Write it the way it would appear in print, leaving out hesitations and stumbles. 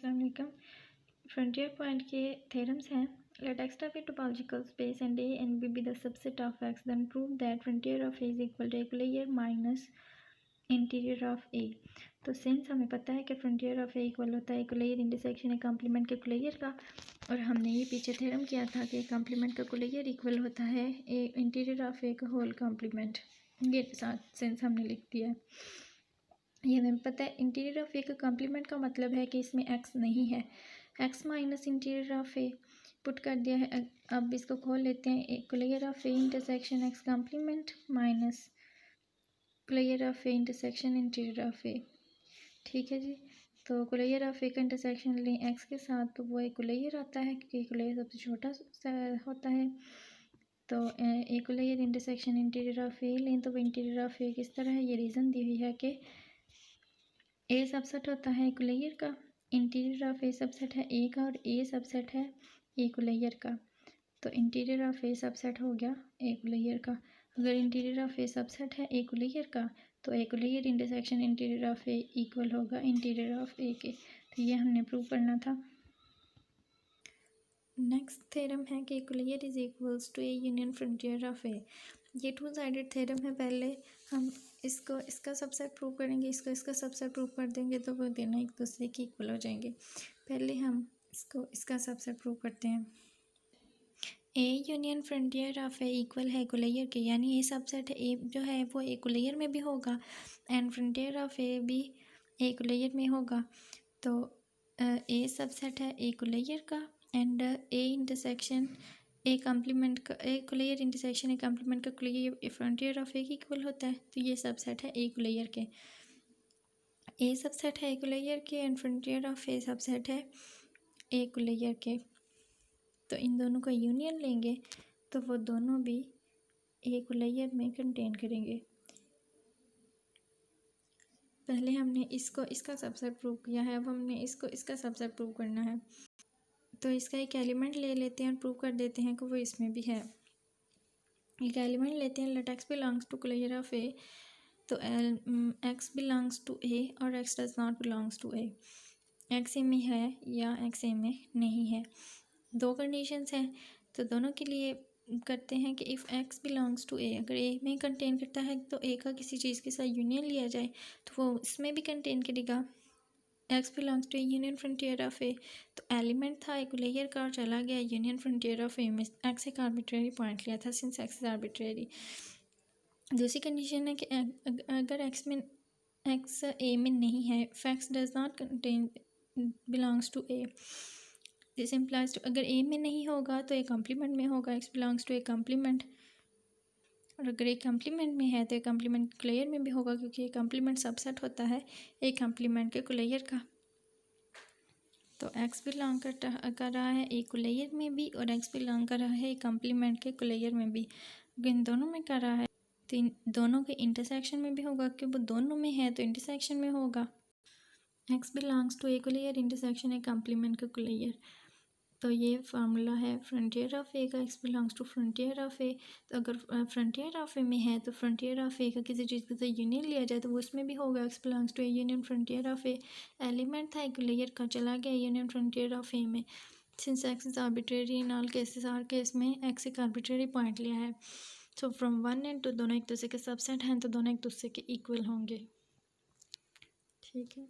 अस्सलाम वालेकुम। Frontier point के थ्योरम्स हैं। Let X be topological space and A and B the subset of X, then prove that frontier of A is equal to इक्वलेयर minus interior of A. तो सिंस हमें पता है कि फ्रंटियर ऑफ ए इक्वल होता है इक्वलेयर इंटरसेक्शन ए कॉम्प्लीमेंट के इक्वलेयर का, और हमने ये पीछे थ्योरम किया था कि कॉम्प्लीमेंट का इक्वलेयर इक्वल होता है ए इंटीरियर ऑफ ए का होल कॉम्प्लीमेंट। ये साथ सिंस हमने लिख दिया है। ये हमें पता है इंटीरियर ऑफ ए का कॉम्प्लीमेंट का मतलब है कि इसमें एक्स नहीं है। X minus interior of A put कर दिया है। अब इसको खोल लेते हैं। इक्वलेयर of A intersection X complement minus इक्वलेयर of A intersection interior of A. ठीक है जी। तो इक्वलेयर ऑफ ए का इंटरसेक्शन लें एक्स के साथ तो वो इक्वलेयर आता है, क्योंकि इक्वलेयर सबसे छोटा होता है। तो इक्वलेयर इंटरसेक्शन इंटीरियर ऑफ ए लें तो वो इंटीरियर ऑफ ए किस तरह है, ये रीज़न दी हुई है कि ए सबसेट होता है इक्वलेयर का, इंटीरियर ऑफ ए सबसेट है ए का, और ए सबसेट है इक्वलेयर का। तो इंटीरियर ऑफ ए सबसेट हो गया इक्वलेयर का। अगर इंटीरियर ऑफ ए सबसेट है इक्वलेयर का तो इक्वलेयर intersection interior of A equal होगा इंटीरियर ऑफ ए के। तो ये हमने प्रूव करना था। नेक्स्ट थ्योरम है कि इक्वलेयर is equals to A union frontier of A. ये टू साइडेड थ्योरम है। पहले हम इसको इसका सबसेट प्रूव करेंगे, इसको इसका सबसेट प्रूव कर देंगे तो वो दोनों एक दूसरे के इक्वल हो जाएंगे। पहले हम इसको इसका सबसेट प्रूव करते हैं। ए union frontier of A equal है इक्वलेयर के, यानी ए सबसेट है ए जो है वो इक्वलेयर में भी होगा एंड फ्रंटियर ऑफ ए भी इक्वलेयर में होगा। तो ए सबसेट है इक्वलेयर का and A intersection A complement का इक्वलेयर इंटरसेक्शन ए कॉम्प्लीमेंट का इक्वलेयर फ्रंटियर ऑफ ए की इक्वल होता है। तो ये सबसेट है इक्वलेयर के। ए सबसेट है इक्वलेयर के and frontier of A subset है इक्वलेयर के। तो इन दोनों का यूनियन लेंगे तो वो दोनों भी इक्वलेयर में कंटेन करेंगे। पहले हमने इसको इसका सबसेट प्रूव किया है, अब हमने इसको इसका सबसेट प्रूव करना है। तो इसका एक एलिमेंट ले लेते हैं और प्रूव कर देते हैं कि वो इसमें भी है। एक एलिमेंट लेते हैं, लेट एक्स बिलोंग्स टू इक्वलेयर ऑफ ए। तो एक्स बिलोंग्स टू ए और X does not belongs to A. X A में है या एक्स ए में नहीं है। दो कंडीशंस हैं, तो दोनों के लिए करते हैं कि इफ़ एक्स बिलोंग्स टू ए, अगर ए में कंटेन करता है तो ए का किसी चीज़ के साथ यूनियन लिया जाए तो वो इसमें भी कंटेन करेगा। X belongs to union frontier of A, तो एलिमेंट था इक्वलेयर का और चला गया यूनियन फ्रंटियर ऑफ ए में। एक्स एक आर्बिट्रेरी पॉइंट लिया था सिंस एक्स इज आर्बिट्रेरी। दूसरी कंडीशन है कि अगर एक्स ए में नहीं है, x does not contain belongs to A, this implies to अगर ए में नहीं होगा तो ए कॉम्प्लीमेंट में होगा, x belongs to A complement. और अगर ए कॉम्प्लीमेंट में है तो ए कॉम्प्लीमेंट इक्वलेयर में भी होगा, क्योंकि ए कॉम्प्लीमेंट सबसेट होता है ए कॉम्प्लीमेंट के इक्वलेयर का। तो एक्स बिलोंग कर रहा है इक्वलेयर में भी और एक्स बिलोंग कर रहा है कॉम्प्लीमेंट के इक्वलेयर में भी। अगर इन दोनों में कर रहा है तो इन दोनों के इंटरसेक्शन में भी होगा, क्योंकि वो दोनों में है तो इंटरसेक्शन में होगा। एक्स बिलोंग्स टू इक्वलेयर इंटरसेक्शन ए कॉम्प्लीमेंट का इक्वलेयर। तो ये फार्मूला है फ्रंटियर ऑफ ए का, X belongs to frontier of A. तो अगर फ्रंटियर ऑफ ए में है तो फ्रंटियर ऑफ ए का किसी चीज़ के साथ यूनियन लिया जाए तो वो उसमें भी होगा, x belongs to A union frontier of A. Element था इक्वलेयर का, चला गया यूनियन फ्रंटियर ऑफ ए में। Since x is arbitrary in all cases, her case में एक्स एक आर्बिट्रेरी पॉइंट लिया है। सो फ्रॉम 1 एंड 2 दोनों एक दूसरे के सबसेट हैं, तो दोनों एक दूसरे के इक्वल होंगे। ठीक है।